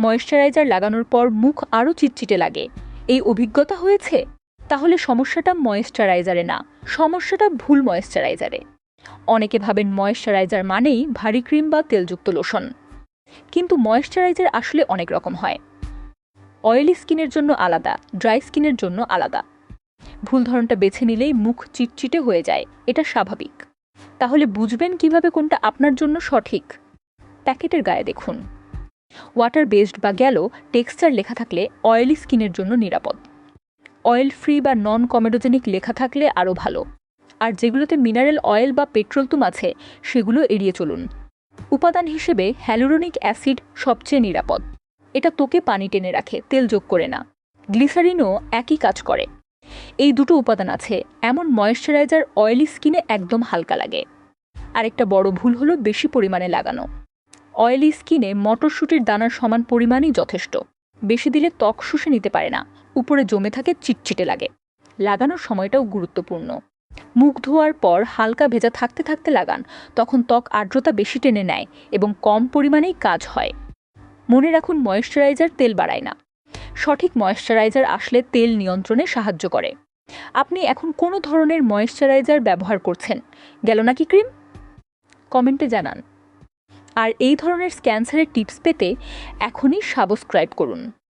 Moisturiser লাগানোর পর মুখ আরও চিটচিটে লাগে, এই অভিজ্ঞতা হয়েছে? তাহলে সমস্যাটা ময়েশ্চারাইজারে না, সমস্যাটা ভুল ময়েশ্চারাইজারে। অনেকে ভাবেন ময়েশ্চারাইজার মানেই ভারী ক্রিম বা তেলযুক্ত লোশন, কিন্তু ময়েশ্চারাইজার আসলে অনেক রকম হয়। অয়েলি স্কিনের জন্য আলাদা, ড্রাই স্কিনের জন্য আলাদা। ভুল ধরনটা বেছে নিলেই মুখ চিটচিটে হয়ে যায়, এটা স্বাভাবিক। তাহলে বুঝবেন কিভাবে কোনটা আপনার জন্য সঠিক? প্যাকেটের গায়ে দেখুন, ওয়াটার বেসড বা গ্যালো টেক্সচার লেখা থাকলে অয়েলি স্কিনের জন্য নিরাপদ। অয়েল ফ্রি বা নন কমেডোজেনিক লেখা থাকলে আরও ভালো। আর যেগুলোতে মিনারেল অয়েল বা পেট্রোলতুম আছে সেগুলো এড়িয়ে চলুন। উপাদান হিসেবে হ্যালুরোনিক অ্যাসিড সবচেয়ে নিরাপদ, এটা তোকে পানি টেনে রাখে, তেল যোগ করে না। গ্লিসারিনও একই কাজ করে। এই দুটো উপাদান আছে এমন ময়েশ্চারাইজার অয়েলি স্কিনে একদম হালকা লাগে। আরেকটা বড় ভুল হলো বেশি পরিমাণে লাগানো। অয়েলি স্কিনে মটরশুঁটির দানার সমান পরিমাণই যথেষ্ট। বেশি দিলে ত্বক শুষে নিতে পারে না, উপরে জমে থাকে, চিটচিটে লাগে। লাগানোর সময়টাও গুরুত্বপূর্ণ। মুখ ধোয়ার পর হালকা ভেজা থাকতে থাকতে লাগান, তখন ত্বক আর্দ্রতা বেশি টেনে নেয় এবং কম পরিমাণেই কাজ হয়। মনে রাখুন, ময়েশ্চারাইজার তেল বাড়ায় না। সঠিক ময়েশ্চারাইজার আসলে তেল নিয়ন্ত্রণে সাহায্য করে। আপনি এখন কোনো ধরনের ময়েশ্চারাইজার ব্যবহার করছেন, গেল নাকি ক্রিম? কমেন্টে জানান। আর এই ধরনের ক্যান্সারের টিপস পেতে এখনই সাবস্ক্রাইব করুন।